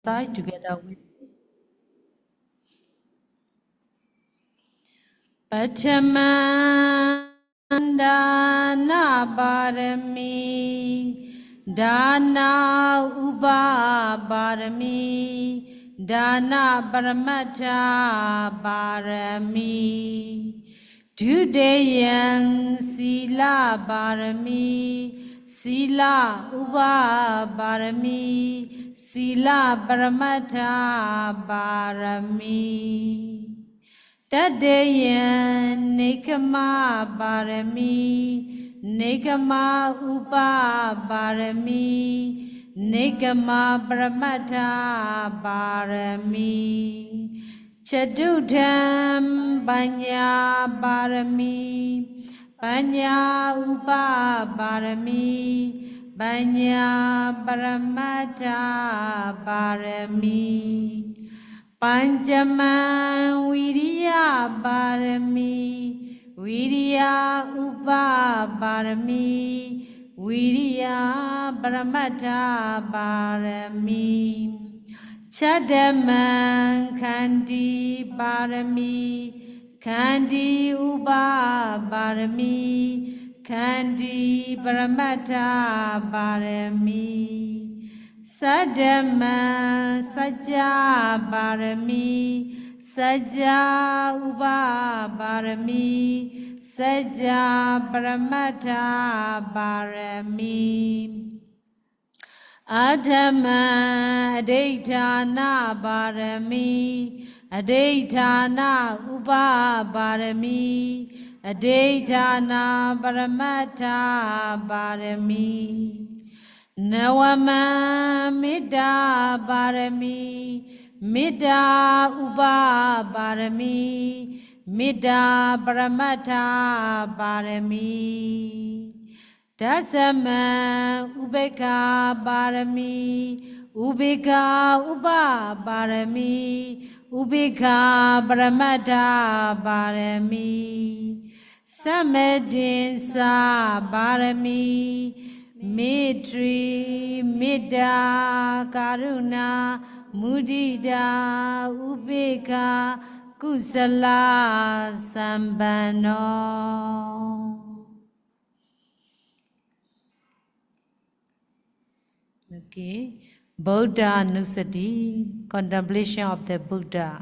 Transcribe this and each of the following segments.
side together with Pachamandana Barami Dana Uba Barami Dana Paramata Barami Dudayan Sila Barami Sila Uba Barami Sila Paramata Barami Tadayan Nikama Barami Nikama Upa Barami Nikama Brahmata Barami Chadudham Banya Barami Banya Upa Barami Banya Brahmata Barami Panchaman Viriya Barami Viriya Upa Barami Viriya Brahmata Barami Chadaman Khandi Barami Khandi Upa Barami Khandi Brahmata Barami Sadama Saja Barami Saja Uba Barami Saja Brahmata Barami Adama Aditana Barami Aditana Uba Barami Aditana Brahmata Barami Nawama Mida Barami Mida Uba Barami Mida Brahmata Barami Dasama Ubeka Barami Ubeka Uba Barami Ubeka Brahmata Barami Samadinsa Barami Mitri, Mida, Karuna, Mudida, Ubeka, Kusala, Sambano. Okay. Buddha Nusati, contemplation of the Buddha.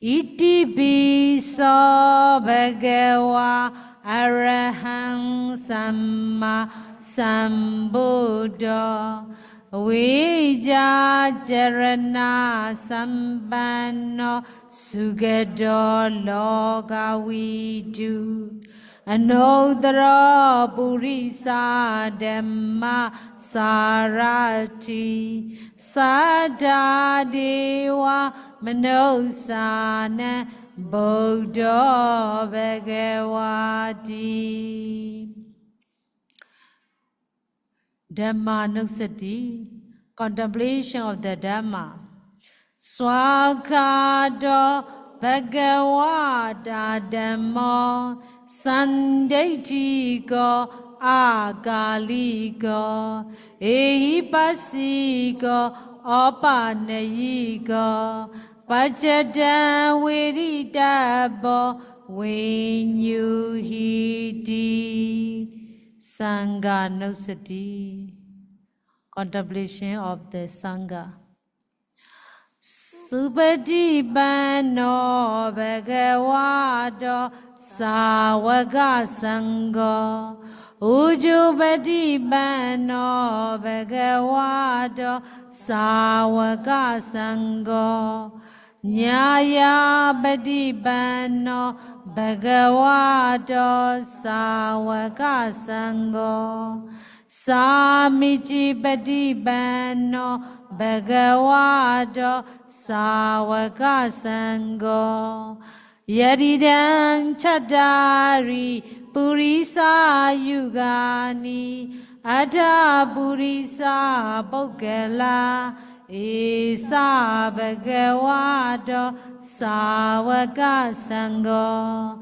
Iti bisa bhagawa arahang samma sambuddha vija jarana sampanno sugado lokavidu Anodara Purisa Dhamma Sarati Sada Deva Manosana Bodha Bhagavati Dhamma Nusati, contemplation of the Dhamma. Swakado Bhagavata Dhamma Sandaitika Agaliko Ehipasika Opanayika Pachadan Viridabo Vinyuhiti Sangha Nusati, contemplation of the Sangha. Subhadipano Bhagavato Sāvaka Sangha Ujubhadipano Bhagavato Sāvaka Sangha Nyaya Bhadipano Bhagavato Sāvaka Sangha Samichi Bhadipano Bhagavato Sāvaka Sangha Yadidam Chadari Purisa Yugani Ada Purisa Bhogala Isa Bhagavato Sāvaka Sangha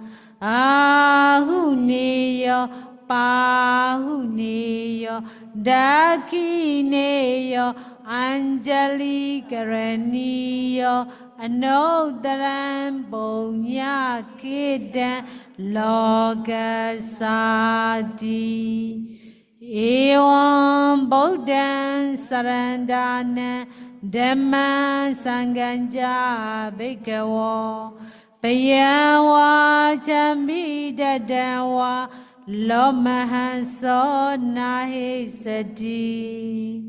Ahuniya Pahuneya Dakineya Anjali Karaniyo Anodaram Bonya Kidan Logasati Evam Bodhan Sarandana Dhamma Sanganja Bhikkhavo Payawa Chambidadawa Lomahaso Nahi Sati.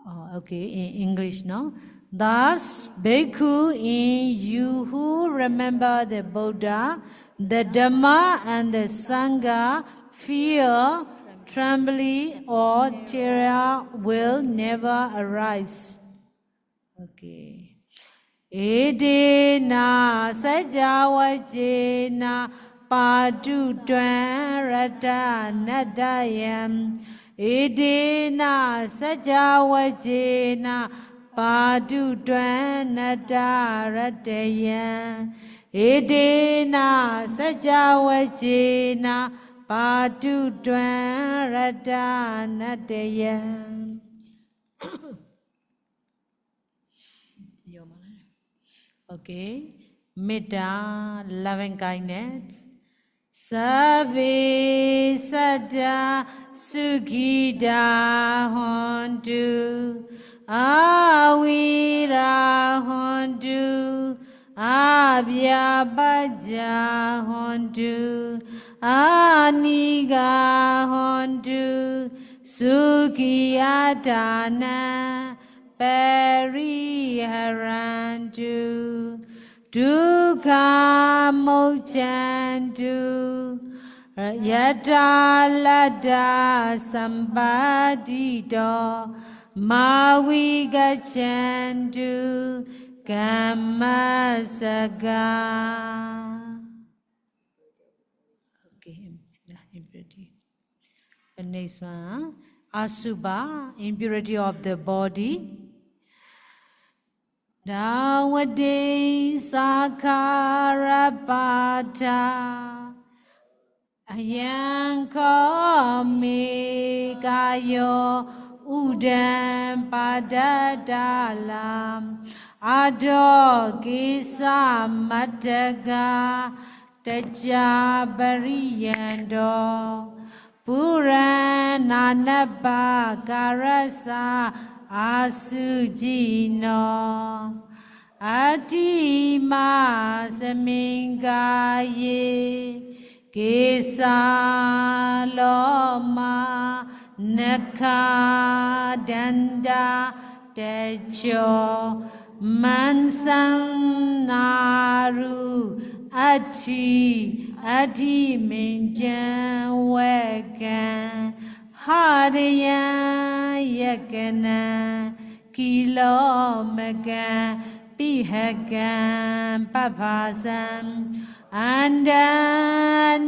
Oh, okay, in English now. Thus, bhikkhu, in you who remember the Buddha, the Dhamma and the Sangha, fear, trembling, or terror will never arise. Okay. Edena sajawajena padu twan rata nadayam. Edena sajawajena padu twan nadaratayam. Edena sajawajena padu twan rata nadayam. Okay, metta, loving kindness. Sabe sada sugida hondu, awira hondu, abya baja hondu, aniga hondu, sukiyadana. Pariharantu Dukkha Mochantu Yatalada Sampadito Mawigachantu Kamasaga. Okay, impurity. The next one, Asubha, impurity of the body. Dawade Sakarapata Ayanko Megayo Udam Padadalam Ado Gisa Mataga Tajabariyando Purananaba Karasa Asujino Atima Samingaye Kesa Loma Naka Danda Techo Mansanaru Ati Minjan Wekan Hariya Yakana Kilo Megan Pihagan Papasam Andaguna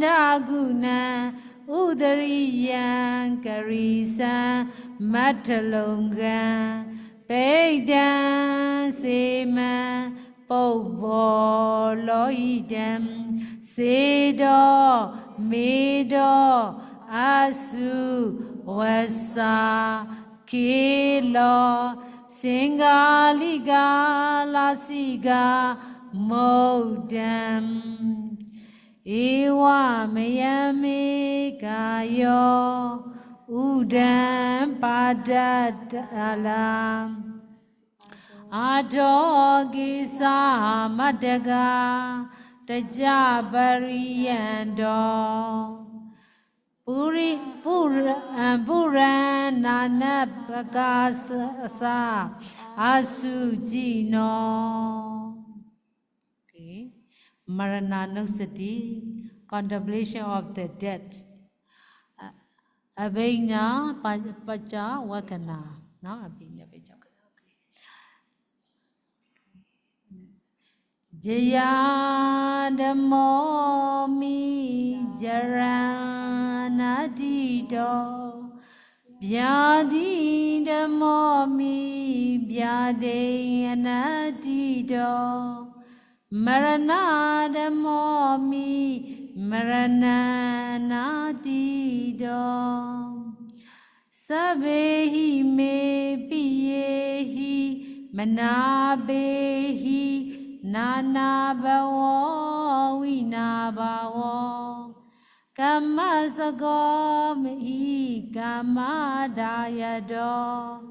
Udariyan Karisa Matalonga Pedan Sema Pobo Loidam Sedo Medo Asu Wasa Kilo Singaliga Lasiga Modam Ewa Mayame Kayo Udam Padadalam Adogisa Madaga Tajabariyando Purana Pakasa Asujino. Okay. Marananusati, contemplation of the dead. Abhina Pacha Wakana. No, Abhina Pacha. Jaya Dhammo mi jaranadito Vyadi Dhammo mi vyadeyanadito Marana Dhammo mi marananadito Sabehi me piyehi manabehi nana bawo wina bawo Kama sagom I kama dayado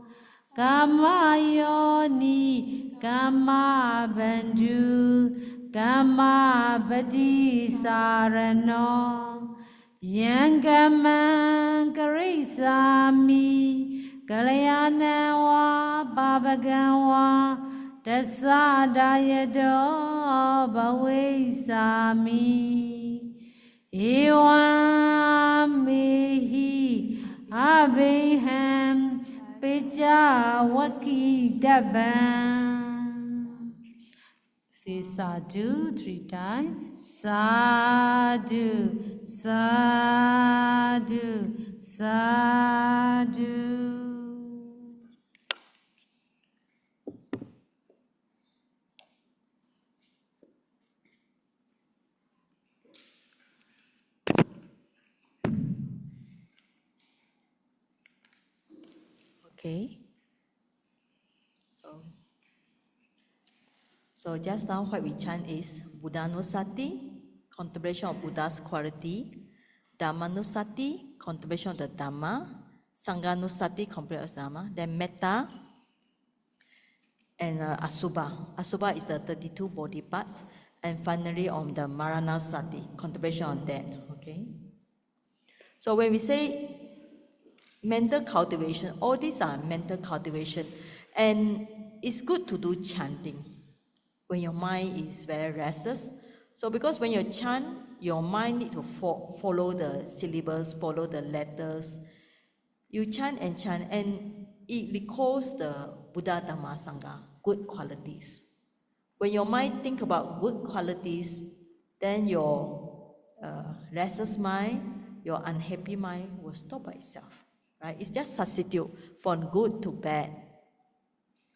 Kama yoni kama bandhu Kama badi sarano Yangaman karisami Kalayanawa babagawa Tasadayado bhavisami Ewamehi abeham pejawaki dabam. Say sadhu 3 times. Sadhu, sadhu, sadhu. Okay. So just now what we chant is Buddhanusati, contemplation of Buddha's quality, Dhammanusati, contemplation of the Dhamma, Sanghanusati, contemplation of the Dhamma, then Metta, and Asubha. Asubha is the 32 body parts, and finally on the Maranasati, contemplation on that. Okay. So when we say mental cultivation, all these are mental cultivation, and it's good to do chanting when your mind is very restless. So because when you chant, your mind need to follow the syllables, follow the letters. You chant, and it recalls the Buddha Dhamma Sangha, good qualities. When your mind think about good qualities, then your restless mind, your unhappy mind will stop by itself. Right? It's just substitute from good to bad.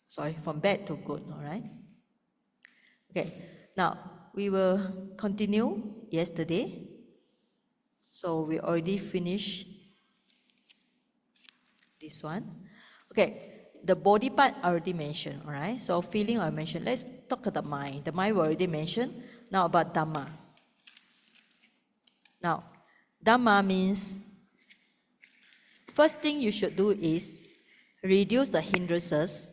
Sorry, from bad to good, all right? Okay, now we will continue yesterday. So we already finished this one. Okay, the body part already mentioned, all right? So feeling I mentioned. Let's talk about the mind. The mind we already mentioned. Now about Dhamma. Now, Dhamma means first thing you should do is reduce the hindrances.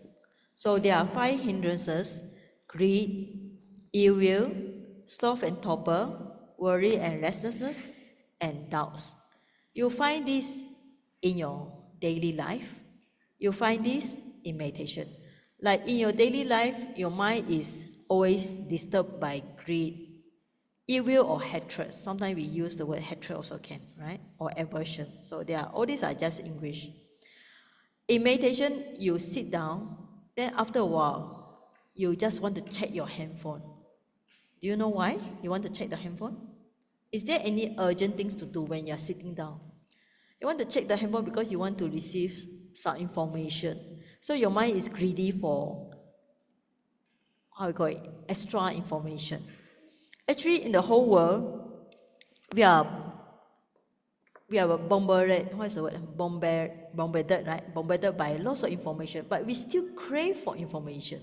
So there are 5 hindrances: greed, ill will, sloth and torpor, worry and restlessness, and doubts. You find this in your daily life. You find this in meditation. Like in your daily life, your mind is always disturbed by greed, ill will or hatred. Sometimes we use the word hatred also can, right? Or aversion. So all these are just English. In meditation, you sit down, then after a while, you just want to check your handphone. Do you know why you want to check the handphone? Is there any urgent things to do when you're sitting down? You want to check the handphone because you want to receive some information. So your mind is greedy for, how you call it, extra information. Actually, in the whole world, we are bombarded, what is the word? Bombarded, right? Bombarded by lots of information, but we still crave for information.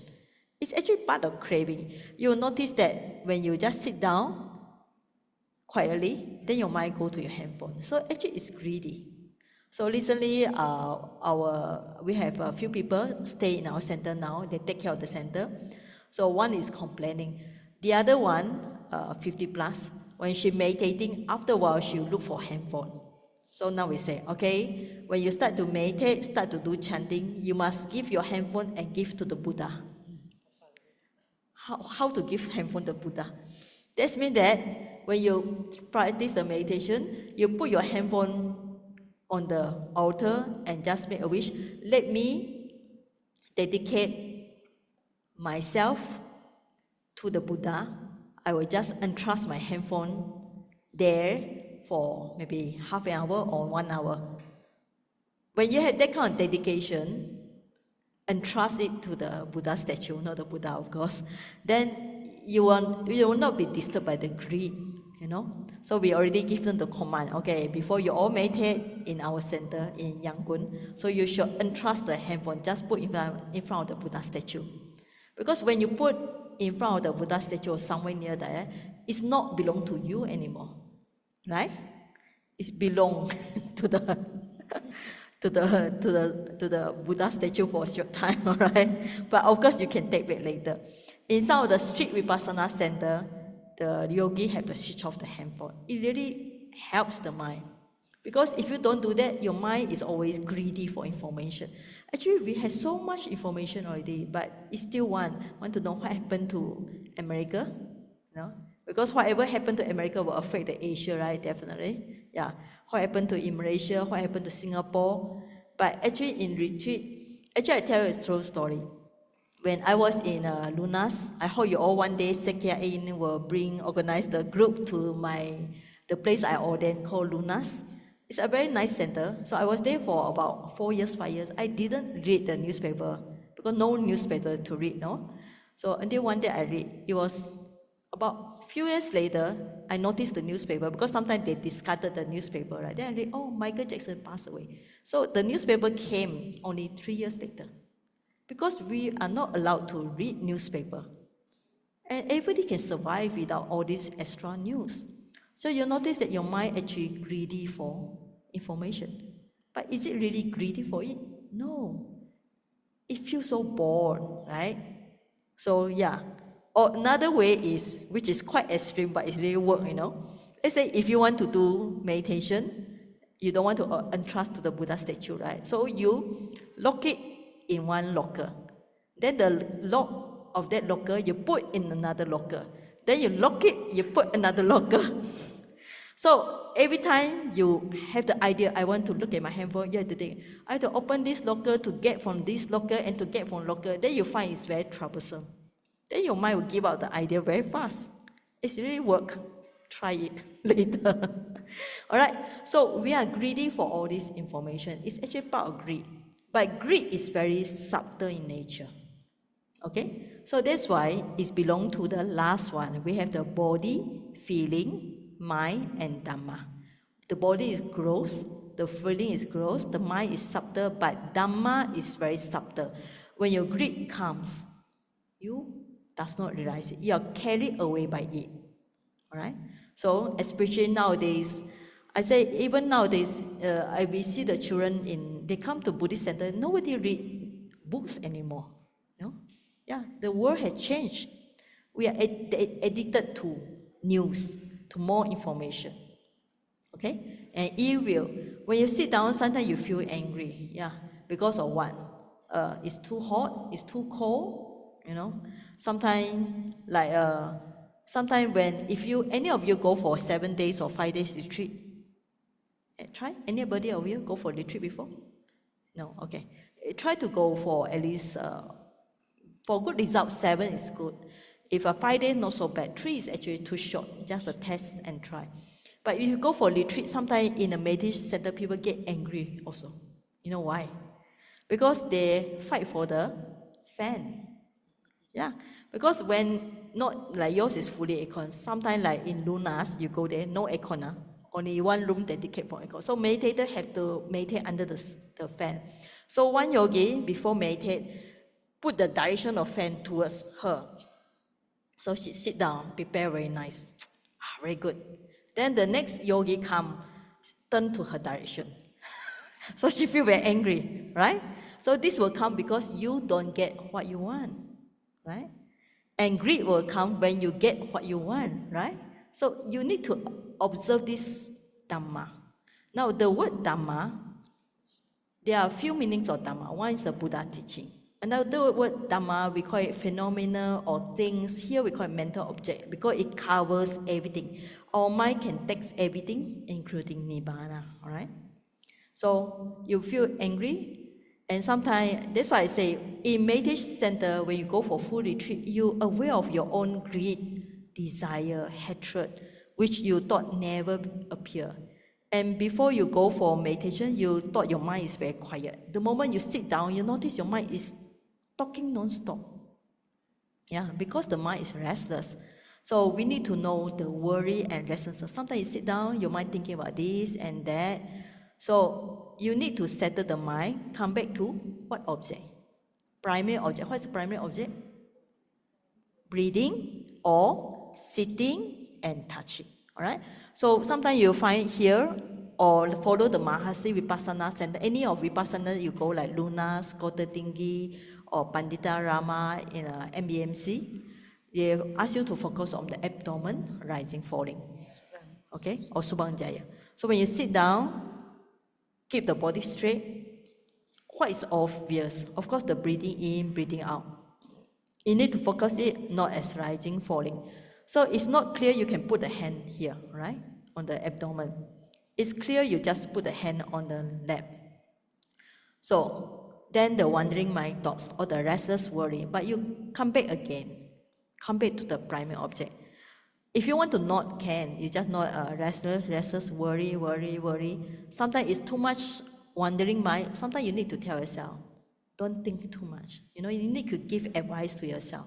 It's actually part of craving. You'll notice that when you just sit down quietly, then your mind go to your handphone. So actually it's greedy. So recently, we have a few people stay in our center now. They take care of the center. So one is complaining. The other one, 50 plus, when she meditating, after a while she look for handphone. So now we say, okay, when you start to meditate, start to do chanting, you must give your handphone and give to the Buddha. How to give handphone to Buddha? That means that when you practice the meditation, you put your handphone on the altar and just make a wish. Let me dedicate myself to the Buddha. I will just entrust my handphone there for maybe half an hour or 1 hour. When you have that kind of dedication, entrust it to the Buddha statue, not the Buddha, of course, then you will not be disturbed by the greed. So we already give them the command, okay, before you all meditate in our center in Yangon, so you should entrust the handphone, just put in front of the Buddha statue. Because when you put in front of the Buddha statue or somewhere near there, it's not belong to you anymore, right? It's belong to the to the Buddha statue for a short time, all right? But of course, you can take back later. In some of the street Vipassana center, the yogi have to switch off the handphone. It really helps the mind. Because if you don't do that, your mind is always greedy for information. Actually, we have so much information already, but it still want to know what happened to America, Because whatever happened to America will affect the Asia, right? Definitely, yeah. What happened to in Malaysia? What happened to Singapore? But actually, in retreat, I tell you a true story. When I was in Lunas, I hope you all one day Sekya In will organize the group to the place I ordained called Lunas. It's a very nice center. So I was there for about 4 years, 5 years. I didn't read the newspaper because no newspaper to read, no. So until one day I read. It was about a few years later, I noticed the newspaper because sometimes they discarded the newspaper, right? Then I read, oh, Michael Jackson passed away. So the newspaper came only 3 years later. Because we are not allowed to read newspaper. And everybody can survive without all this extra news. So you notice that your mind actually greedy for information. But is it really greedy for it? No. It feels so bored, right? So yeah. Or another way is, which is quite extreme, but it's really work, Let's say if you want to do meditation, you don't want to entrust to the Buddha statue, right? So you lock it in one locker. Then the lock of that locker, you put in another locker. Then you lock it, you put another locker. So every time you have the idea, I want to look at my handphone, you have to think, I have to open this locker to get from this locker and to get from locker. Then you find it's very troublesome. Then your mind will give out the idea very fast. It's really work. Try it later. All right. So we are greedy for all this information. It's actually part of greed. But greed is very subtle in nature. Okay? So that's why it belongs to the last one. We have the body, feeling, mind, and Dhamma. The body is gross, the feeling is gross, the mind is subtle, but Dhamma is very subtle. When your greed comes, you does not realize it. You are carried away by it. All right? So especially nowadays, I say even nowadays, we see the children they come to Buddhist center, nobody read books anymore. Yeah, the world has changed. We are addicted to news, to more information. Okay? And evil. When you sit down, sometimes you feel angry. Yeah, because of what? It's too hot, it's too cold, Sometimes when any of you go for 7 days or 5 days retreat, try. Anybody of you go for retreat before? No. Okay. Try to go for at least for good result 7 is good. If a 5 day not so bad. 3 is actually too short. Just a test and try. But if you go for retreat, sometimes in a meditation center, people get angry also. You know why? Because they fight for the fan. Yeah, because when not like yours is fully aircon, sometimes like in Lunas, you go there, no aircon, only one room dedicated for aircon. So meditator have to meditate under the fan. So one yogi, before meditate, put the direction of fan towards her. So she sit down, prepare very nice. Very good. Then the next yogi come, turn to her direction. So she feel very angry, right? So this will come because you don't get what you want. Right? And greed will come when you get what you want, right? So you need to observe this Dhamma. Now the word Dhamma, there are a few meanings of Dhamma. One is the Buddha teaching. Another word Dhamma, we call it phenomena or things. Here we call it mental object because it covers everything. Our mind can take everything, including Nibbana, all right? So you feel angry, and sometimes, that's why I say, in meditation center, when you go for full retreat, you're aware of your own greed, desire, hatred, which you thought never appear. And before you go for meditation, you thought your mind is very quiet. The moment you sit down, you notice your mind is talking non-stop. Yeah, because the mind is restless. So we need to know the worry and restlessness. Sometimes you sit down, your mind thinking about this and that. So you need to settle the mind, come back to what object? Primary object. What is the primary object? Breathing or sitting and touching. Alright? So sometimes you find here or follow the Mahasi Vipassana Center. Any of Vipassana you go like Lunas, Kota Tinggi or Pandita Rama in MBMC. They ask you to focus on the abdomen, rising, falling. Okay? Or Subang Jaya. So when you sit down, keep the body straight. What is obvious? Of course, the breathing in, breathing out. You need to focus it not as rising, falling. So it's not clear you can put the hand here, right? On the abdomen. It's clear you just put the hand on the lap. So then the wandering mind thoughts or the restless worry, but you come back again. Come back to the primary object. If you want to not can, you just not restless, worry. Sometimes it's too much wandering mind. Sometimes you need to tell yourself, don't think too much. You know, you need to give advice to yourself.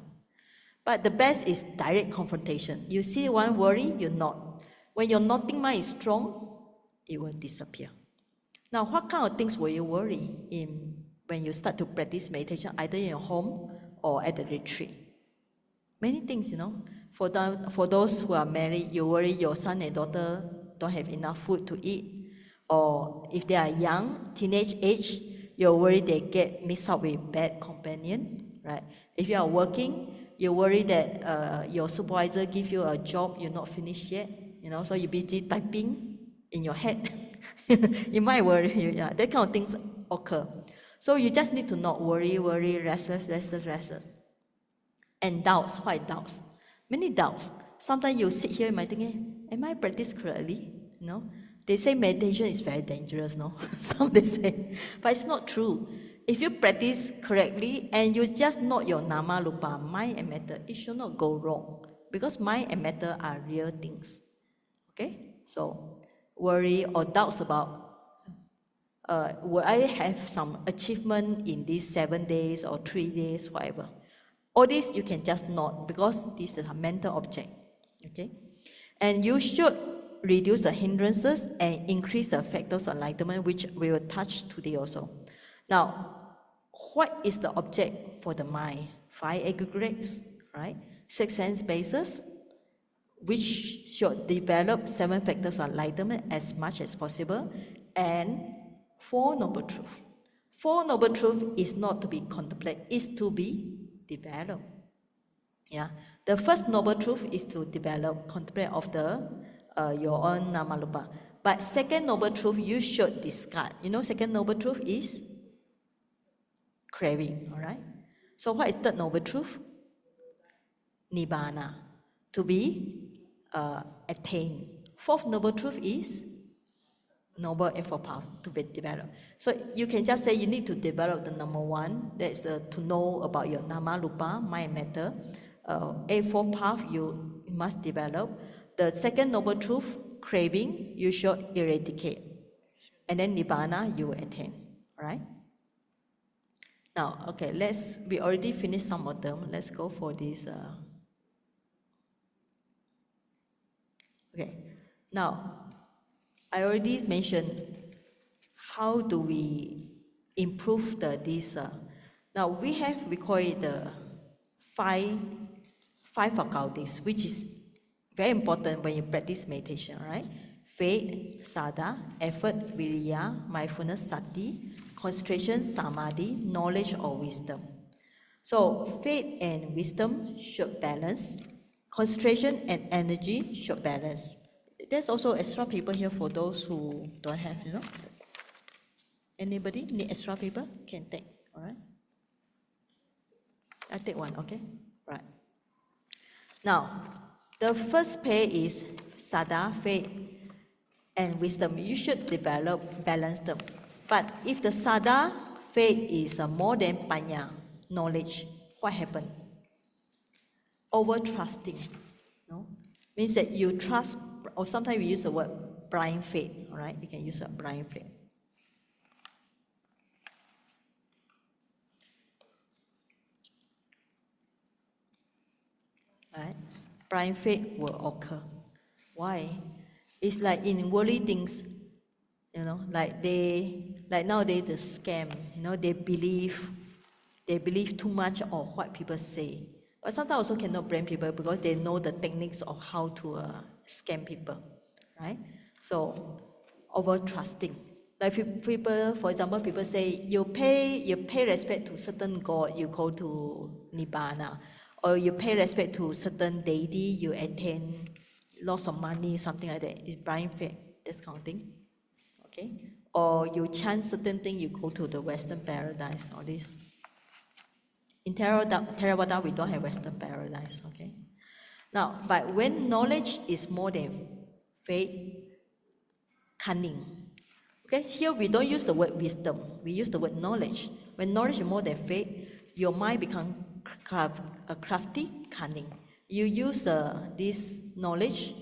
But the best is direct confrontation. You see one worry, you not. When your noting mind is strong, it will disappear. Now, what kind of things will you worry when you start to practice meditation, either in your home or at the retreat? Many things, you know. For those who are married, you worry your son and daughter don't have enough food to eat. Or if they are young, teenage age, you worry they get mixed up with bad companion, right? If you are working, you worry that your supervisor give you a job you're not finished yet, you know, so you're busy typing in your head. You might worry, yeah, that kind of things occur. So you just need to not worry, restless. And doubts, why doubts? Many doubts. Sometimes you sit here and might think, am I practice correctly? No. They say meditation is very dangerous, no? Some they say. But it's not true. If you practice correctly and you just know your nama lupa, mind and matter, it should not go wrong. Because mind and matter are real things. Okay? So worry or doubts about will I have some achievement in these 7 days or 3 days, whatever. All this you can just not because this is a mental object. Okay? And you should reduce the hindrances and increase the factors of enlightenment, which we will touch today also. Now, what is the object for the mind? 5 aggregates, right? 6 sense bases, which should develop 7 factors of enlightenment as much as possible, and 4 noble truths. 4 noble truths is not to be contemplated, is to be developed. Yeah, the first noble truth is to develop contemplate of the your own namalupa. But second noble truth you should discard. You know, second noble truth is craving. All right. So what is third noble truth? Nibbana, to be attained. Fourth noble truth is noble effort path to be developed. So you can just say you need to develop the number 1, that's to know about your nama lupa, mind matter. Eightfold path you must develop. The second noble truth, craving, you should eradicate. And then nibbana you will attain. Right? Now, okay, we already finished some of them. Let's go for this. Okay, now, I already mentioned how do we improve this. Now, we call it the five faculties, which is very important when you practice meditation, right? Faith, sada, effort, viriya, mindfulness, sati, concentration, samadhi, knowledge or wisdom. So faith and wisdom should balance. Concentration and energy should balance. There's also extra paper here for those who don't have, you know. Anybody need extra paper? Can take, all right? I take one, okay? Right. Now, the first pair is sada, faith, and wisdom. You should develop, balance them. But if the sada, faith is more than panya, knowledge, what happened? Over trusting, no? Means that you trust, or sometimes we use the word blind faith, all right? You can use a blind faith. Right? blind faith will occur. Why? It's like in worldly things, like nowadays the scam, they believe too much of what people say. But sometimes also cannot blame people because they know the techniques of how to scam people, right? So over trusting. Like people, for example, people say you pay respect to certain god, you go to nibbana, or you pay respect to certain deity, you attain lots of money, something like that. It's blind faith, this kind of thing. Okay, or you chant certain thing, you go to the Western paradise. All this. In Theravada, we don't have Western paradise. Okay. Now, but when knowledge is more than faith, cunning. Okay, here we don't use the word wisdom, we use the word knowledge. When knowledge is more than faith, your mind becomes crafty, cunning. You use this knowledge,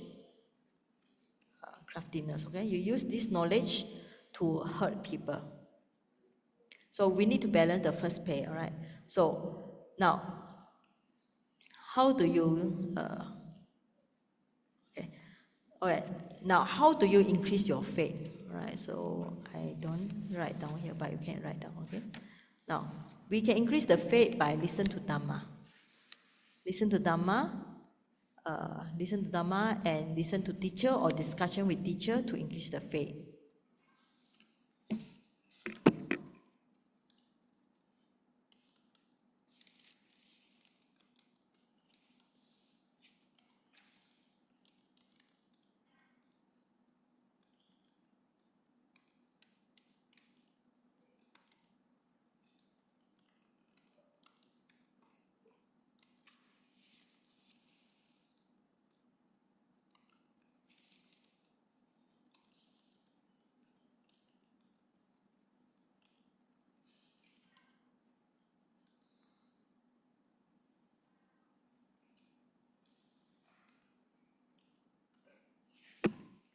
craftiness, okay? You use this knowledge to hurt people. So we need to balance the first pair, all right? So now, how do you, okay, all right, now how do you increase your faith? All right, so I don't write down here, but you can write down, okay? Now, we can increase the faith by listen to Dhamma. Listen to Dhamma, and listen to teacher or discussion with teacher to increase the faith.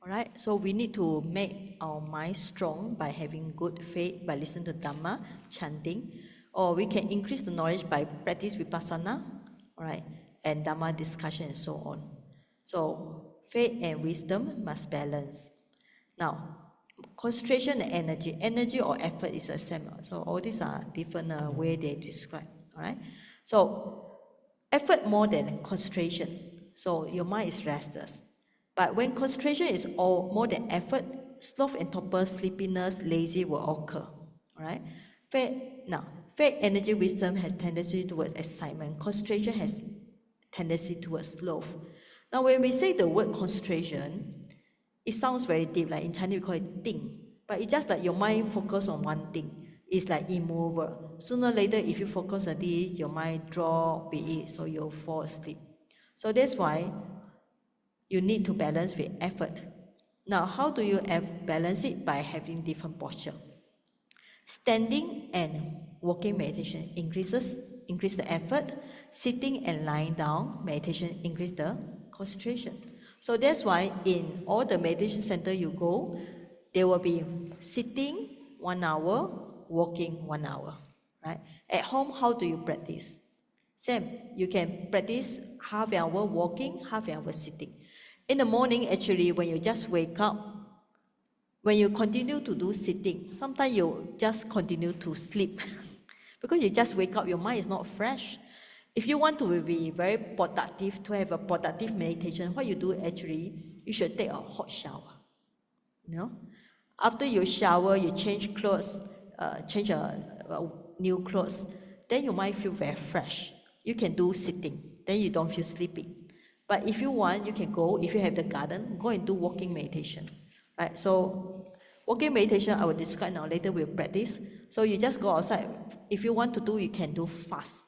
Alright, so we need to make our mind strong by having good faith, by listening to Dhamma, chanting, or we can increase the knowledge by practice Vipassana, alright, and Dhamma discussion and so on. So faith and wisdom must balance. Now, concentration and energy or effort is the same. So all these are different way they describe, alright. So effort more than concentration. So your mind is restless. But when concentration is more than effort, sloth and torpor, sleepiness, lazy will occur. Alright? Faith, energy, wisdom has tendency towards excitement. Concentration has tendency towards sloth. Now when we say the word concentration, it sounds very deep, like in Chinese we call it ting. But it's just like your mind focus on one thing. It's like immovable. Sooner or later, if you focus on this, your mind drop it, so you'll fall asleep. So that's why you need to balance with effort. Now, how do you balance it? By having different posture. Standing and walking meditation increase the effort. Sitting and lying down meditation increase the concentration. So that's why in all the meditation center you go, there will be sitting 1 hour, walking 1 hour. Right? At home, how do you practice? Same. You can practice half an hour walking, half an hour sitting. In the morning, actually, when you just wake up, when you continue to do sitting, sometimes you just continue to sleep because you just wake up, your mind is not fresh. If you want to be very productive, to have a productive meditation, what you do actually, you should take a hot shower. You know? After you shower, you change clothes, change new clothes, then your mind feel very fresh. You can do sitting, then you don't feel sleepy. But if you want, you can go, if you have the garden, go and do walking meditation. Right? So walking meditation, I will describe now, later we'll practice. So you just go outside. If you want to do, you can do fast.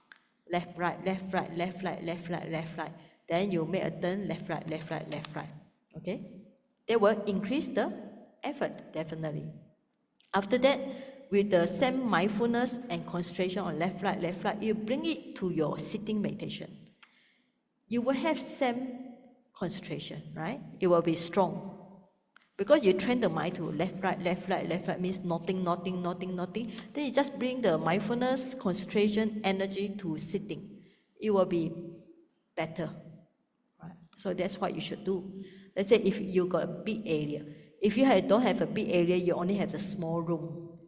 Left, right, left, right, left, right, left, right, left, right. Then you make a turn, left, right, left, right, left, right. Okay? They will increase the effort, definitely. After that, with the same mindfulness and concentration on left, right, you bring it to your sitting meditation. You will have same concentration, right? It will be strong. Because you train the mind to left, right means nothing. Then you just bring the mindfulness, concentration, energy to sitting. It will be better. Right? So that's what you should do. Let's say if you got a big area. If you don't have a big area, you only have the small room,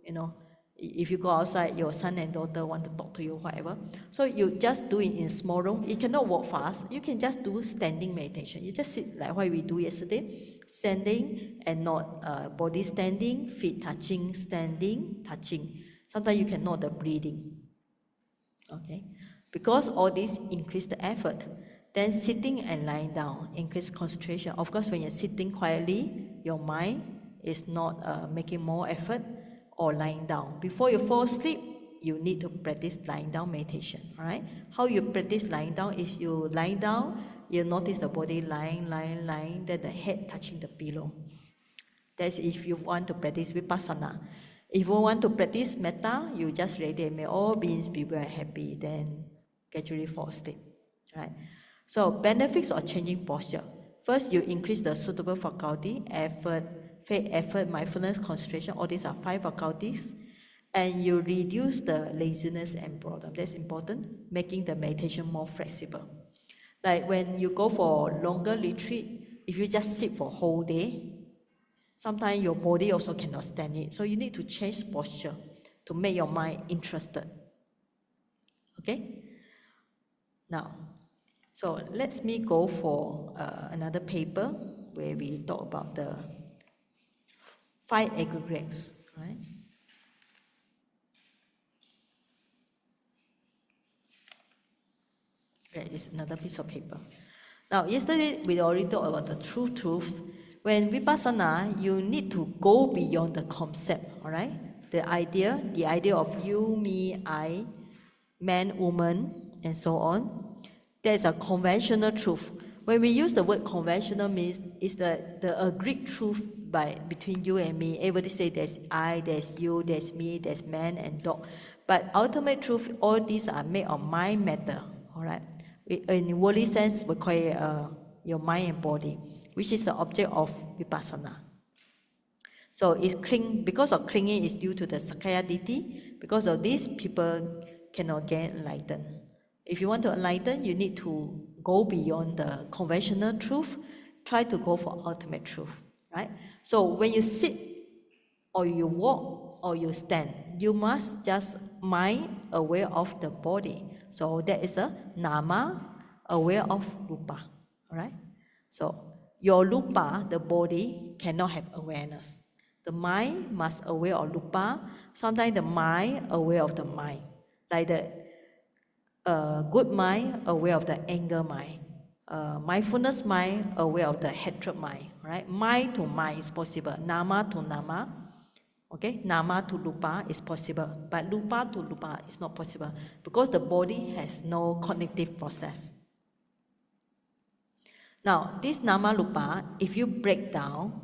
If you go outside, your son and daughter want to talk to you, whatever. So you just do it in small room. You cannot walk fast. You can just do standing meditation. You just sit like what we do yesterday, standing and not body standing, feet touching, standing, touching. Sometimes you cannot the breathing. Okay, because all this increase the effort. Then sitting and lying down increase concentration. Of course, when you're sitting quietly, your mind is not making more effort, or lying down. Before you fall asleep, you need to practice lying down meditation. All right? How you practice lying down is you lying down, you notice the body lying, then the head touching the pillow. That's if you want to practice Vipassana. If you want to practice Metta, you just radiate, may all beings be very happy, then gradually fall asleep. Right? So benefits of changing posture. First, you increase the suitable faculty, effort, faith, effort, mindfulness, concentration. All these are 5 faculties. And you reduce the laziness and boredom. That's important, making the meditation more flexible. Like when you go for longer retreat, if you just sit for whole day, sometimes your body also cannot stand it. So you need to change posture to make your mind interested. Okay? Now, so let me go for another paper where we talk about the 5 aggregates, right? Okay, it's another piece of paper. Now, yesterday we already talked about the truth. When Vipassana, you need to go beyond the concept, all right? The idea of you, me, I, man, woman, and so on. There's a conventional truth. When we use the word conventional, means it's the agreed truth between you and me. Everybody say there's I, there's you, there's me, there's man and dog. But ultimate truth, all these are made of mind matter, all right? In worldly sense, we call it your mind and body, which is the object of Vipassana. So it's because of clinging is due to the Sakaya Ditti. Because of this, people cannot get enlightened. If you want to enlighten, you need to go beyond the conventional truth, try to go for ultimate truth, right? So when you sit or you walk or you stand, you must just mind aware of the body. So that is a nama aware of rupa, all right? So your rupa, the body, cannot have awareness. The mind must aware of rupa. Sometimes the mind aware of the mind. Like the good mind aware of the anger mind. Mindfulness mind aware of the hatred mind. Right? Mind to mind is possible. Nama to nama. Okay? Nama to rupa is possible. But rupa to rupa is not possible. Because the body has no cognitive process. Now, this nama rupa, if you break down,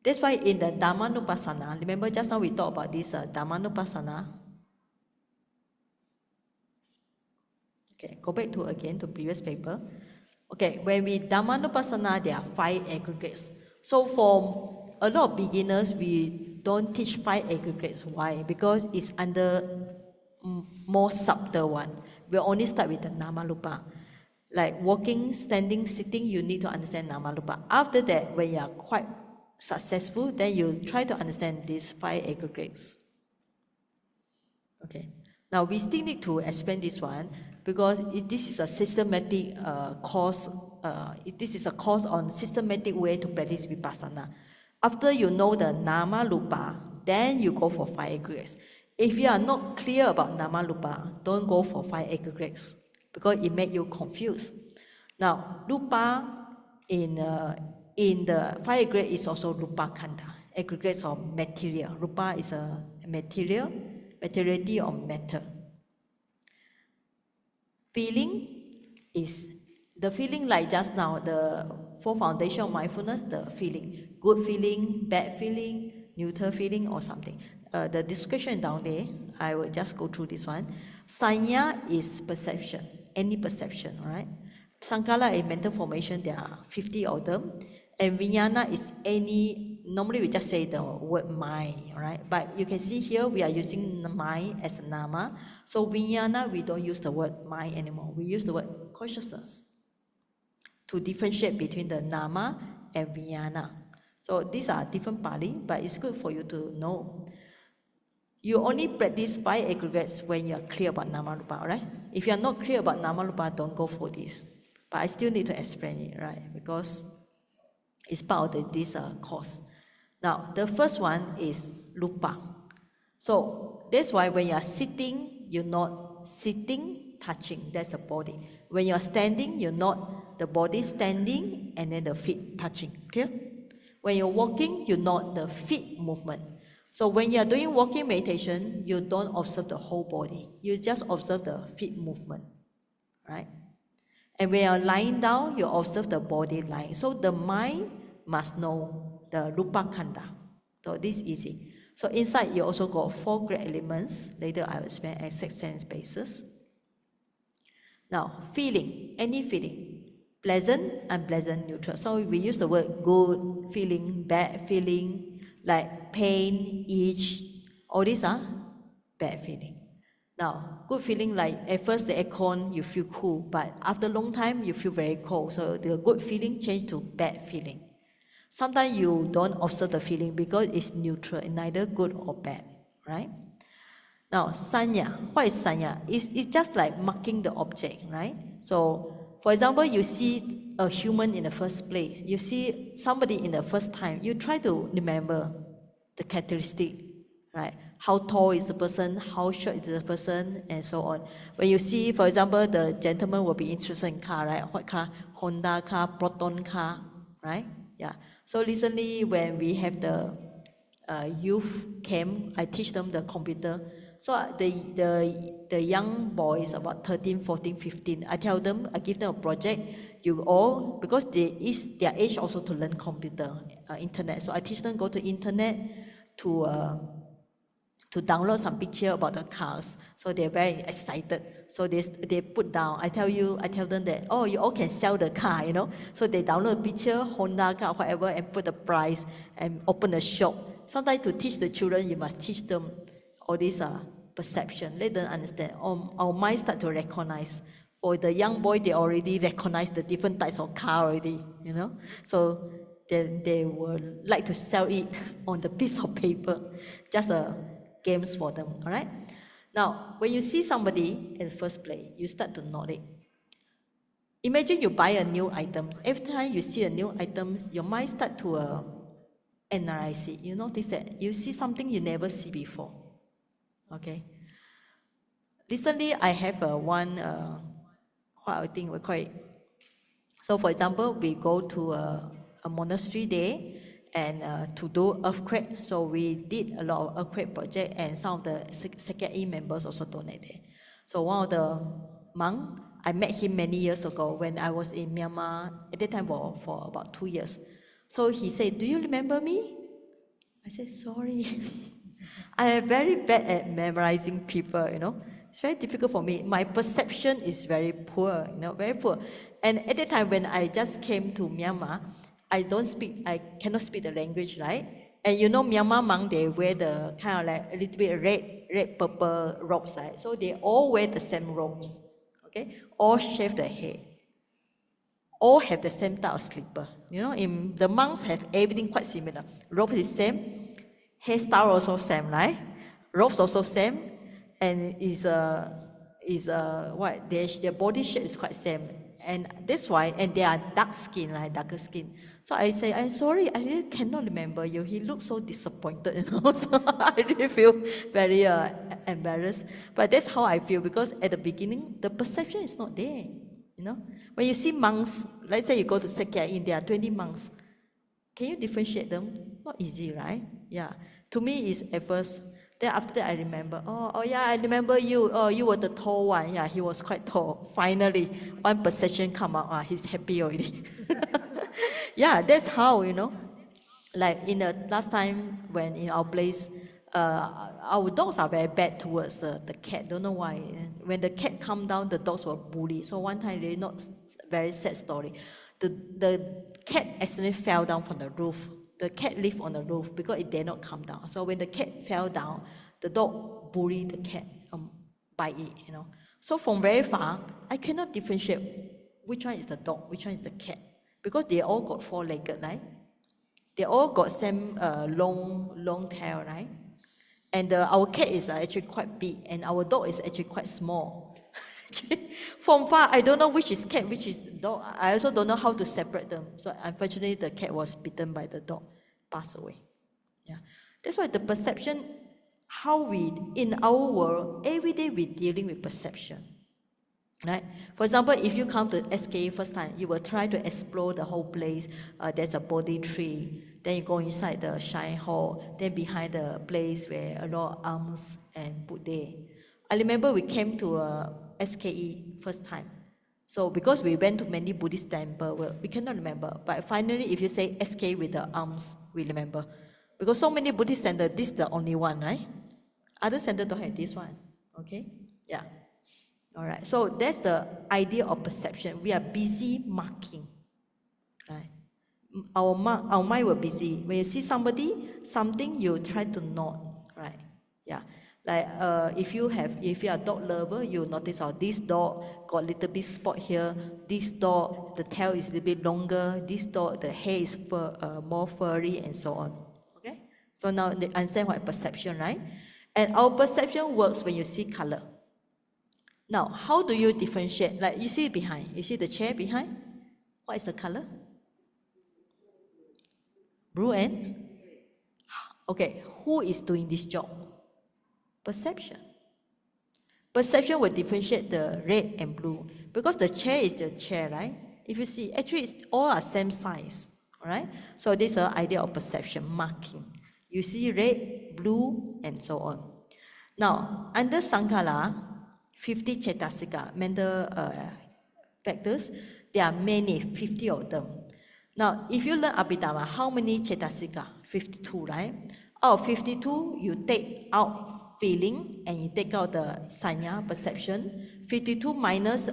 that's why in the Dhammanupassana, remember just now we talked about this Dhammanupassana. Okay, go back to previous paper. Okay, when we Dhammanupassana, there are 5 aggregates. So for a lot of beginners, we don't teach 5 aggregates. Why? Because it's under more subtle one. We only start with the Namarupa. Like walking, standing, sitting, you need to understand Namarupa. After that, when you are quite successful, then you try to understand these 5 aggregates. Okay. Now we still need to explain this one because this is a systematic course. This is a course on systematic way to practice Vipassana. After you know the Nama Rupa, then you go for 5 aggregates. If you are not clear about Nama Rupa, don't go for 5 aggregates because it makes you confused. Now, Rupa in the 5 aggregate is also Rupa Kanda, aggregates of material. Rupa is a material, materiality of matter. Feeling is the feeling like just now, the 4 foundation of mindfulness, the feeling. Good feeling, bad feeling, neutral feeling or something. The description down there, I will just go through this one. Sanya is perception, any perception, all right? Sankara is mental formation, there are 50 of them. And Vijnana is any, normally we just say the word mind, right? But you can see here we are using mind as a nama. So Vijnana, we don't use the word mind anymore. We use the word consciousness. to differentiate between the nama and vijnana. So these are different Pali, but it's good for you to know. You only practice 5 aggregates when you are clear about Namarupa, right? If you are not clear about Namarupa, don't go for this. But I still need to explain it, right? Because it's part of this course. Now, the first one is Rupa. So that's why when you are sitting, you're not sitting, touching, that's the body. When you are standing, you're not the body standing and then the feet touching, clear? When you're walking, you're not the feet movement. So when you are doing walking meditation, you don't observe the whole body. You just observe the feet movement, right? And when you're lying down, you observe the body lying. So the mind must know the Rupa Khandha. So this is easy. So inside you also got 4 great elements. Later I will explain at 6 sense basis. Now, feeling, any feeling. Pleasant, unpleasant, neutral. So we use the word good feeling, bad feeling, like pain, itch. All these are bad feeling. Now, good feeling like at first the aircon, you feel cool, but after a long time, you feel very cold. So the good feeling change to bad feeling. Sometimes you don't observe the feeling because it's neutral, neither good or bad, right? Now, sanya, what is sanya? It's just like marking the object, right? So, for example, you see a human in the first place, you see somebody in the first time, you try to remember the characteristic, right? How tall is the person, how short is the person, and so on. When you see, for example, the gentleman will be interested in car, right? What car? Honda car, Proton car, right? Yeah. So recently, when we have the youth camp, I teach them the computer. So the young boys, about 13, 14, 15, I tell them, I give them a project, you all, because it's their age also to learn computer, internet. So I teach them go to internet to download some picture about the cars. So they're very excited. So they put down, I tell them that, oh, you all can sell the car, you know. So they download picture, Honda car, whatever, and put the price and open a shop. Sometimes to teach the children, you must teach them all these perception. Let them understand. Our mind start to recognize. For the young boy, they already recognize the different types of car already, you know. So then they would like to sell it on the piece of paper, just a games for them, all right? Now, when you see somebody in the first place, you start to note it. Imagine you buy a new item. Every time you see a new item, your mind start to analyze it. You notice that you see something you never see before, okay? Recently, I have what I think we call it. So, for example, we go to a monastery there and to do earthquake. So we did a lot of earthquake project, and some of the second E members also donate there. So one of the monk, I met him many years ago when I was in Myanmar at that time for about 2 years. So he said, "Do you remember me?" I said, "Sorry." I am very bad at memorizing people, you know. It's very difficult for me. My perception is very poor, you know, very poor. And at that time when I just came to Myanmar, I cannot speak the language, right? And you know, Myanmar monk, they wear the kind of like a little bit red, purple robes, right? So they all wear the same robes, okay? All shave the head. All have the same type of slipper. You know, in the monks have everything quite similar. Robes is same, hairstyle also same, right? Robes also same, and what their body shape is quite same, and that's why, and they are dark skin, right? Darker skin. So I say, I'm sorry, I really cannot remember you. He looks so disappointed, you know. So I really feel very embarrassed. But that's how I feel because at the beginning the perception is not there. You know, when you see monks, let's say you go to Sekya, there are 20 monks. Can you differentiate them? Not easy, right? Yeah. To me, it's at first. Then after that, I remember. Oh yeah, I remember you. Oh, you were the tall one. Yeah, he was quite tall. Finally, one perception come out. Ah, he's happy already. Yeah, that's how, you know. Like in the last time when in our place, our dogs are very bad towards the cat. Don't know why. When the cat come down, the dogs will bully. So one time, really not very sad story. The cat accidentally fell down from the roof. The cat lived on the roof because it dare not come down. So when the cat fell down, the dog bullied the cat, bite it. You know. So from very far, I cannot differentiate which one is the dog, which one is the cat. Because they all got four-legged, right? They all got same long tail, right? And our cat is actually quite big, and our dog is actually quite small. From far, I don't know which is cat, which is dog. I also don't know how to separate them. So unfortunately, the cat was bitten by the dog, passed away. Yeah, that's why the perception, how we in our world every day we're dealing with perception. Right? For example, if you come to SK first time, you will try to explore the whole place. There's a Bodhi tree. Then you go inside the shrine hall. Then behind the place where a lot of arms and Buddha. I remember we came to SKE first time. So because we went to many Buddhist temples, well, we cannot remember. But finally, if you say SK with the arms, we remember. Because so many Buddhist centers, this is the only one, right? Other centers don't have this one. Okay? Yeah. All right, so that's the idea of perception. We are busy marking, right? Our mind will busy. When you see something, you try to note, right? Yeah, like if you are a dog lover, you notice, oh, this dog got a little bit spot here. This dog, the tail is a little bit longer. This dog, the hair is more furry, and so on. Okay, so now you understand what perception, right? And our perception works when you see color. Now, how do you differentiate? Like you see behind, you see the chair behind? What is the color? Blue and? Okay, who is doing this job? Perception. Perception will differentiate the red and blue because the chair is the chair, right? If you see, actually it's all are same size, all right? So this is the idea of perception, marking. You see red, blue, and so on. Now, under Sankara, 50 Cetasika, mental factors, there are many, 50 of them. Now, if you learn Abhidhamma, how many Cetasika? 52, right? Out of 52, you take out feeling and you take out the sanya, perception. 52 minus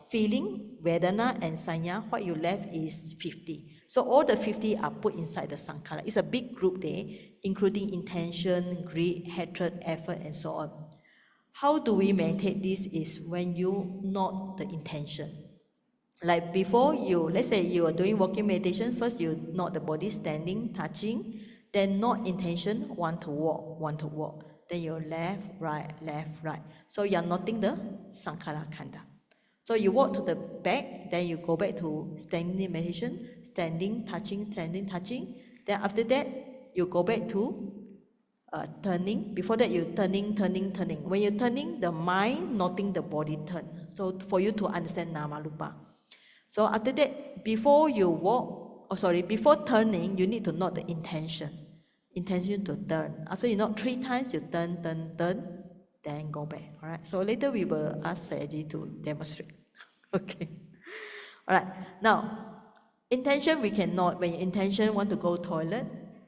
feeling, Vedana and sanya, what you left is 50. So all the 50 are put inside the Sankhara. It's a big group there, including intention, greed, hatred, effort, and so on. How do we maintain this is when you note the intention. Like before you, let's say you are doing walking meditation, first you note the body standing, touching, then note intention, want to walk. Then you left, right. So you are noting the Sankhara Khanda. So you walk to the back, then you go back to standing meditation, standing, touching. Then after that, you go back to turning. Before that, you turning. When you're turning, the mind noting the body turn. So for you to understand Namarupa. So after that, before turning, you need to note the intention. Intention to turn. After you note 3 times, you turn, then go back. All right. So later we will ask Sayaji to demonstrate. Okay. All right. Now, intention we can note when your intention want to go toilet,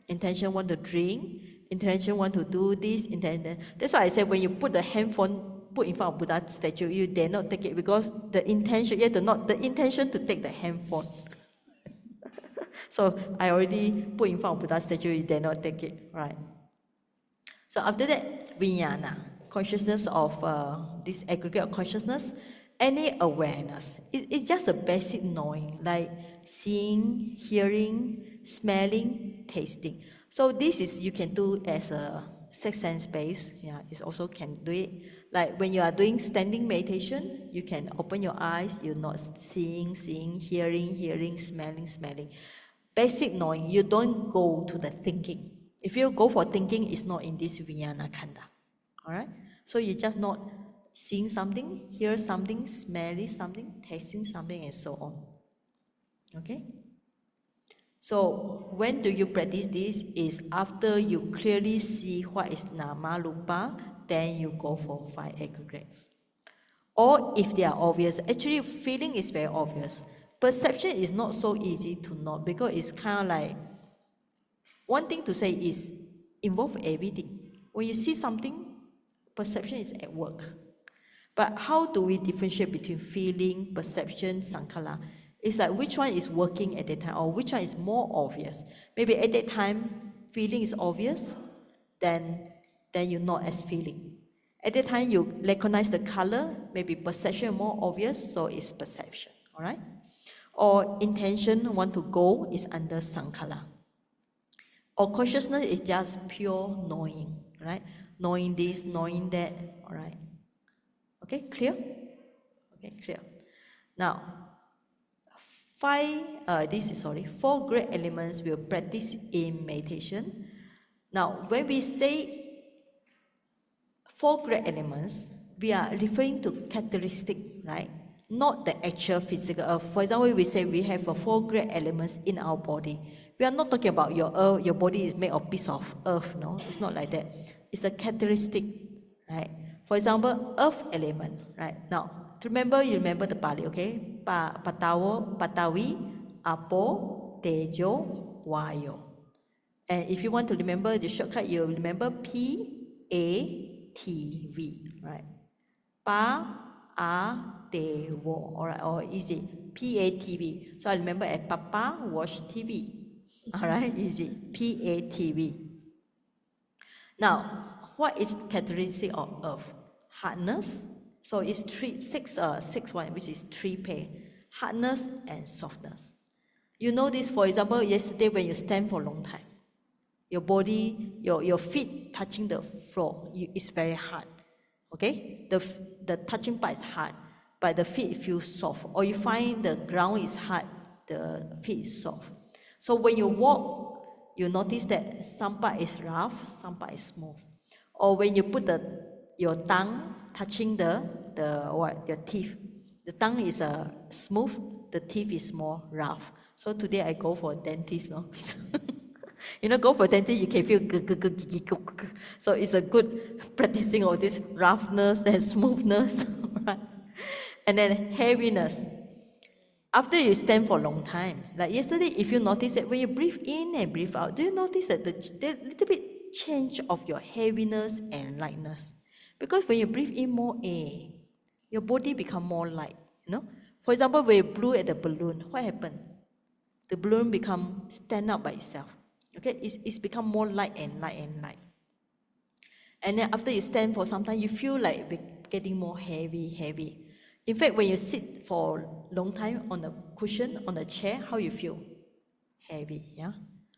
intention want to drink, intention want to do this, intention. That's why I said when you put the handphone put in front of Buddha statue, you dare not take it because the intention, you have to note the intention to take the handphone. So I already put in front of Buddha statue, you dare not take it, right? So after that, vijnana, consciousness of this aggregate of consciousness, any awareness. It's just a basic knowing, like seeing, hearing, smelling, tasting. So this is you can do as a six sense base. Yeah, it also can do it. Like when you are doing standing meditation, you can open your eyes, you're not seeing, hearing, smelling. Basic knowing, you don't go to the thinking. If you go for thinking, it's not in this vijnana khanda. All right? So you just not seeing something, hear something, smelling something, tasting something, and so on. Okay? So when do you practice this? Is after you clearly see what is nama rupa, then you go for 5 aggregates. Or if they are obvious, actually feeling is very obvious. Perception is not so easy to note because it's kind of like, one thing to say is involve everything. When you see something, perception is at work. But how do we differentiate between feeling, perception, sankhara? It's like which one is working at that time or which one is more obvious. Maybe at that time, feeling is obvious, then you not as feeling. At that time, you recognize the color, maybe perception more obvious, so it's perception. all right? Or intention want to go is under Sankara. Or consciousness is just pure knowing, right? Knowing this, knowing that, all right? Okay, clear? Okay, clear. Now, four great elements we'll practice in meditation. Now, when we say four great elements, we are referring to characteristic, right? Not the actual physical earth. For example, we say we have four great elements in our body. We are not talking about your earth, your body is made of piece of earth, no? It's not like that. It's a characteristic, right? For example, earth element, right? Now, you remember the Pali, okay? Patawi, Apo, Tejo, Vayo. And if you want to remember the shortcut, you remember PATV, right? Pa-a-te-wo, all right, or easy. PATV. So I remember at Papa watch TV. All right, easy. PATV. Now, what is characteristic of earth? Hardness. So it's six one, which is three pair. Hardness and softness. You know this, for example, yesterday when you stand for a long time, your body, your feet touching the floor, it's very hard. Okay? The touching part is hard, but the feet feels soft. Or you find the ground is hard, the feet is soft. So when you walk, you notice that some part is rough, some part is smooth. Or when you put your tongue touching your teeth, the tongue is smooth, the teeth is more rough. So today I go for a dentist, no? You know, go for dentist, you can feel so it's a good practicing of this roughness and smoothness, right? And then heaviness. After you stand for a long time, like yesterday, if you notice that when you breathe in and breathe out, do you notice that the little bit change of your heaviness and lightness? Because when you breathe in more air, your body become more light. You know, for example, when you blew at the balloon, what happened? The balloon become stand up by itself. Okay, it's become more light and light and light. And then after you stand for some time, you feel like getting more heavy. In fact, when you sit for a long time on a cushion, on a chair, how you feel? Heavy, yeah?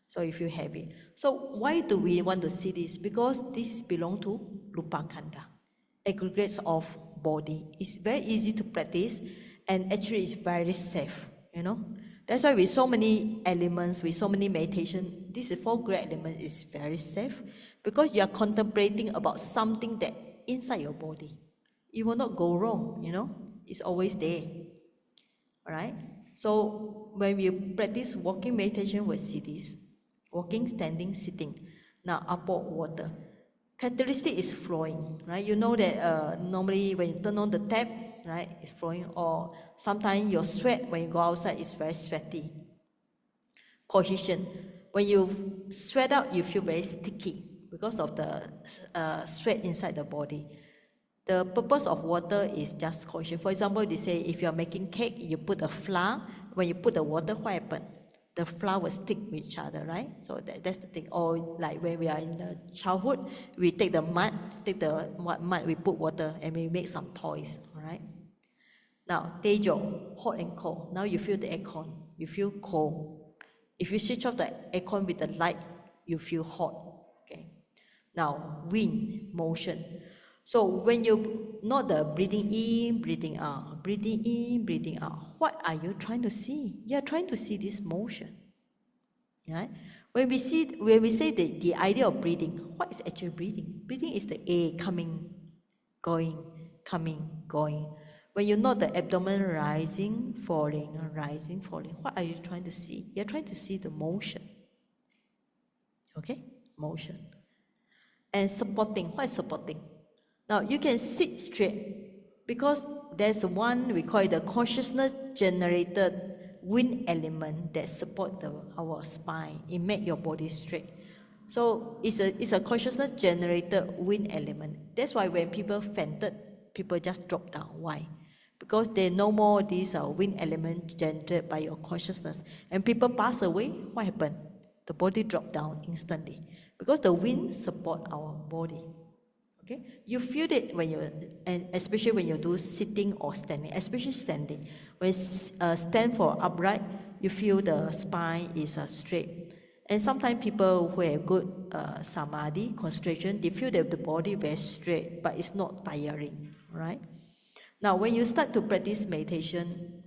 So you feel heavy. So why do we want to see this? Because this belongs to Rupa Khandha, aggregates of body. It's very easy to practice, and actually it's very safe, you know? That's why with so many elements, with so many meditation, this four great elements is very safe because you are contemplating about something that inside your body. It will not go wrong, you know? It's always there. All right? So when we practice walking meditation, we see this. Walking, standing, sitting. Now, upward water. Characteristic is flowing, right? You know that normally when you turn on the tap, right, it's flowing. Or sometimes your sweat, when you go outside, is very sweaty. Cohesion. When you sweat out, you feel very sticky because of the sweat inside the body. The purpose of water is just cohesion. For example, they say if you are making cake, you put a flour. When you put the water, what happens? The flour will stick with each other, right? So that's the thing. Or like when we are in the childhood, we take the mud, we put water, and we make some toys, all right? Now, Tejo, hot and cold. Now you feel the aircon, you feel cold. If you switch off the aircon with the light, you feel hot, okay? Now, wind, motion. So when you not the breathing in, breathing out, breathing in, breathing out, what are you trying to see? You are trying to see this motion, right? When we say the idea of breathing, what is actually breathing? Breathing is the air coming, going, coming, going. When you know the abdomen rising, falling, what are you trying to see? You're trying to see the motion. Okay? Motion. And supporting. What is supporting? Now you can sit straight because there's one, we call it the consciousness generated wind element that support our spine. It make your body straight. So it's a consciousness generated wind element. That's why when people fainted, people just drop down. Why? Because they no more these wind element generated by your consciousness. And people pass away, what happened? The body drop down instantly. Because the wind support our body. Okay, you feel it when you, and especially when you do sitting or standing, especially standing. When stand for upright, you feel the spine is straight. And sometimes people who have good samadhi, concentration, they feel that the body very straight, but it's not tiring, right? Now, when you start to practice meditation,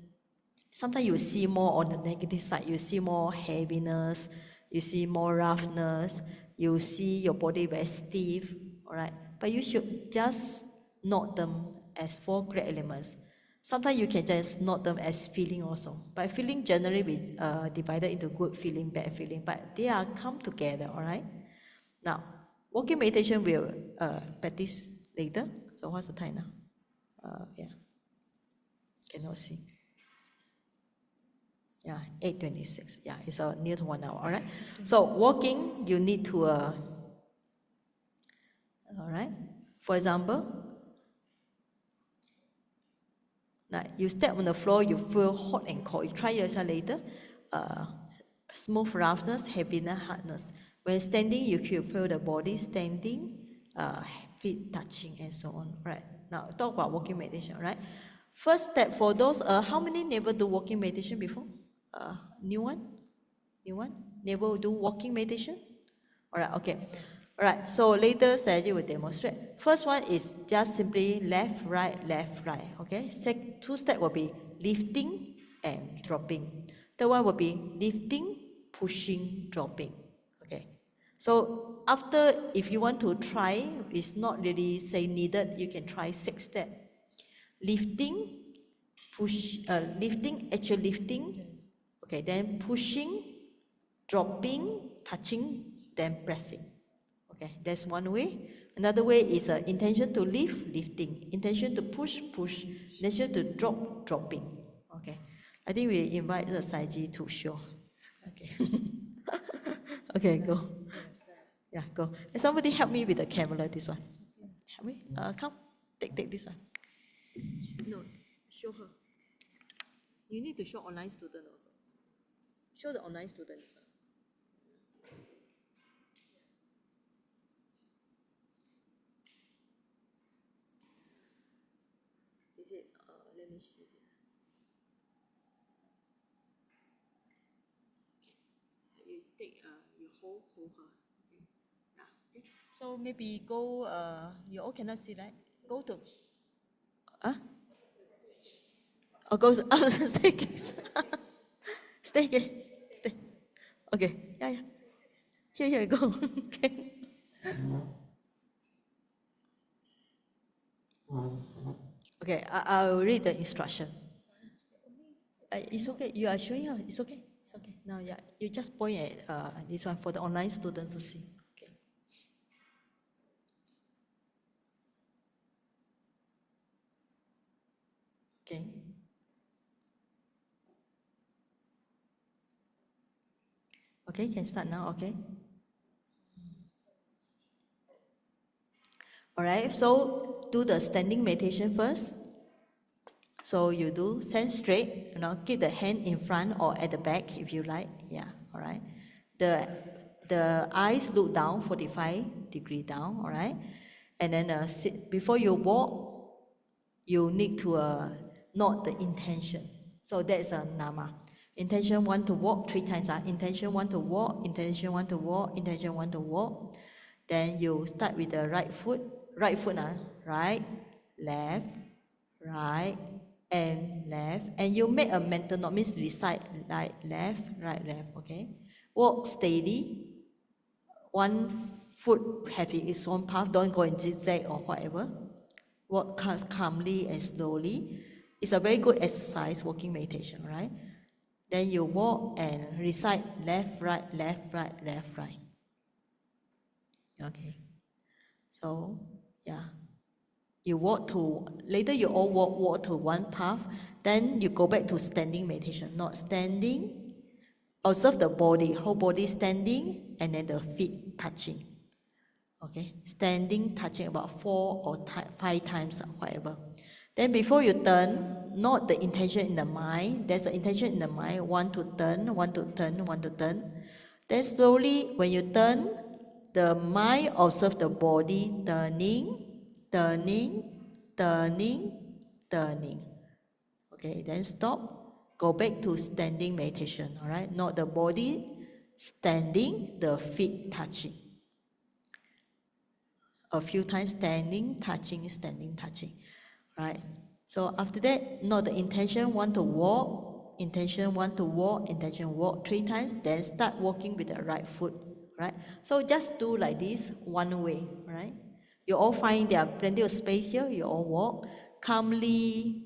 sometimes you see more on the negative side. You see more heaviness, you see more roughness, you see your body very stiff, all right? But you should just note them as four great elements. Sometimes you can just note them as feeling also. But feeling generally be divided into good feeling, bad feeling, but they are come together, all right? Now, walking meditation we'll practice later. So what's the time now? Yeah, cannot see. Yeah, 8:26. Yeah, it's near to 1 hour. All right. So walking, you need to. All right. For example, now you step on the floor, you feel hot and cold. You try yourself later. Uh, Smooth roughness, heaviness, hardness. When standing, you can feel the body standing, feet touching, and so on. Right. Now talk about walking meditation. Right. First step for those. How many never do walking meditation before? New one. New one? Never do walking meditation? Alright, okay. Alright, so later Saji will demonstrate. First one is just simply left, right, okay? Two step will be lifting and dropping. Third one will be lifting, pushing, dropping, okay? So after, if you want to try, it's not really say needed, you can try 6 steps. Lifting, lifting, okay, then pushing, dropping, touching, then pressing. Okay, that's one way. Another way is intention to lift, lifting. Intention to push, push. Intention to drop, dropping. Okay. I think we invite the Saiji to show. Okay. Okay, go. Yeah, go. And somebody help me with the camera, this one. Help me. Come. Take this one. No, show her. You need to show online student also. Show the online student this one. Is it? Let me see this. You take, you hold her. Okay. Yeah. Okay. So maybe go. You all cannot see, right? Go to. Huh? Or go to staircase. Staircase. Stay. Okay. Yeah, yeah. Here you go. Okay. Okay. I'll read the instruction. It's okay. You are showing her. It's okay. It's okay. Now, yeah. You just point at this one for the online student to see. Okay. Okay. Okay. Can start now. Okay. All right. So do the standing meditation first. So you do stand straight, keep the hand in front or at the back if you like. Yeah, all right. The eyes look down 45-degree down, all right. And then before you walk, you need to note the intention. So that's a nama. Intention want to walk 3 times. Intention want to walk, intention want to walk, intention want to walk. Then you start with the right foot, right, left, right, and left. And you make a mental note, means recite right, left, okay? Walk steady. One foot having its own path, don't go in zigzag or whatever. Walk calmly and slowly. It's a very good exercise, walking meditation, right? Then you walk and recite left, right, left, right, left, right. Okay. So, yeah. You walk to, later you all walk to one path, then you go back to standing meditation, not standing. Observe the body, whole body standing, and then the feet touching. Okay, standing, touching about 4 or 5 times, whatever. Then before you turn, not the intention in the mind, there's an intention in the mind, want to turn, want to turn, want to turn. Then slowly, when you turn, the mind observe the body turning, turning, turning, turning. Okay, then stop. Go back to standing meditation, all right? Not the body standing, the feet touching. A few times standing, touching, right? So after that, not the intention want to walk, intention want to walk, intention walk 3 times, then start walking with the right foot, right? So just do like this, one way, right? You all find there are plenty of space here, you all walk calmly,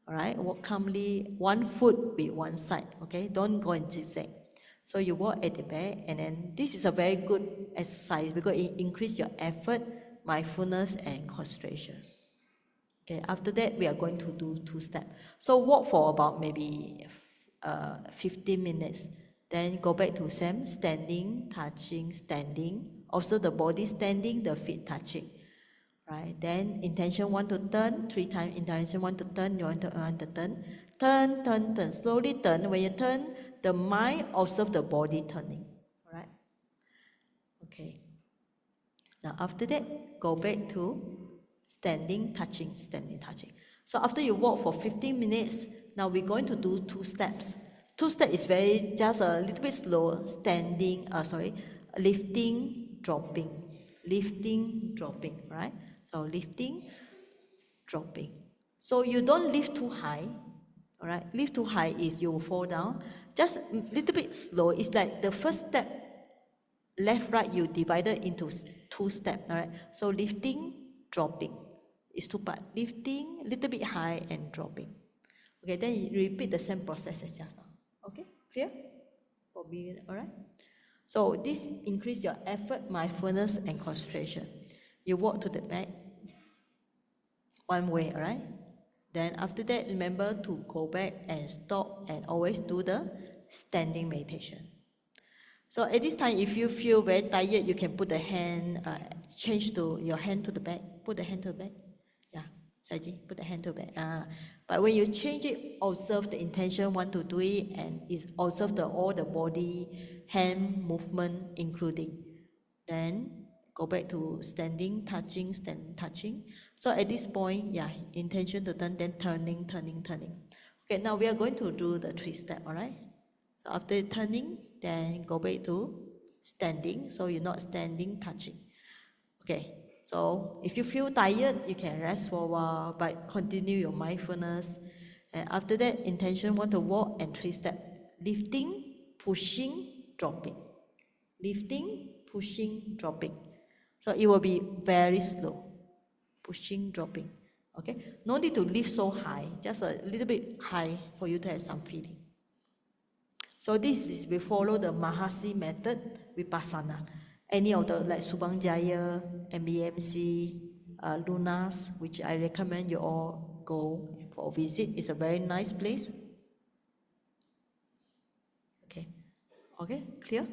all right? Walk calmly, one foot with one side, okay? Don't go in zigzag. So you walk at the back, and then this is a very good exercise because it increases your effort, mindfulness, and concentration. Okay, after that, we are going to do 2 steps. So walk for about maybe 15 minutes. Then go back to same, standing, touching, standing. Also the body standing, the feet touching. Right, then intention want to turn 3 times, intention want to turn, you want to turn. Turn, turn, turn, slowly turn. When you turn, the mind observe the body turning. All right? Okay. Now after that, go back to standing, touching, standing, touching. So after you walk for 15 minutes, now we're going to do 2 steps. 2 steps is very, just a little bit slow, standing, lifting, dropping, right? So lifting, dropping. So you don't lift too high, all right? Lift too high is you will fall down. Just a little bit slow. It's like the first step, left, right, you divided into 2 steps, all right? So lifting, dropping. It's 2 parts. Lifting, a little bit high and dropping. Okay, then you repeat the same process as just now. Okay, clear? For beginner, all right? So this increase your effort, mindfulness, and concentration. You walk to the back, one way, all right? Then after that, remember to go back and stop and always do the standing meditation. So at this time, if you feel very tired, you can put the hand, change to your hand to the back. Put the hand to the back. Yeah, Saji, put the hand to the back. But when you change it, observe the intention, want to do it, and observe all the body, hand movement, including. Then go back to standing, touching, standing, touching. So at this point, yeah, intention to turn, then turning, turning, turning. Okay, now we are going to do the 3 steps, all right? So after turning, then go back to standing. So you're not standing, touching. Okay, so if you feel tired, you can rest for a while, but continue your mindfulness. And after that, intention want to walk and 3 steps. Lifting, pushing, dropping. Lifting, pushing, dropping. So it will be very slow. Pushing, dropping. Okay, no need to lift so high, just a little bit high for you to have some feeling. So this is, we follow the Mahasi method, Vipassana. Any of the like Subang Jaya, MBMC, Lunas, which I recommend you all go for a visit. It's a very nice place. Okay, clear?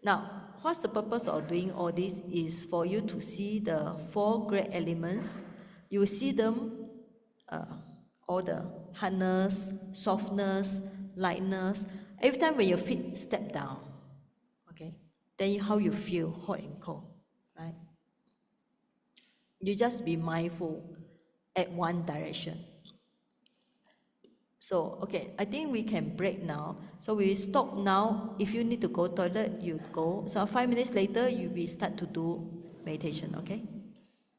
Now, what's the purpose of doing all this is for you to see the 4 great elements. You see them, all the hardness, softness, lightness. Every time when your feet step down, okay, then how you feel, hot and cold, right? You just be mindful at one direction. So, okay, I think we can break now. So we stop now. If you need to go toilet, you go. So 5 minutes later, we start to do meditation, okay?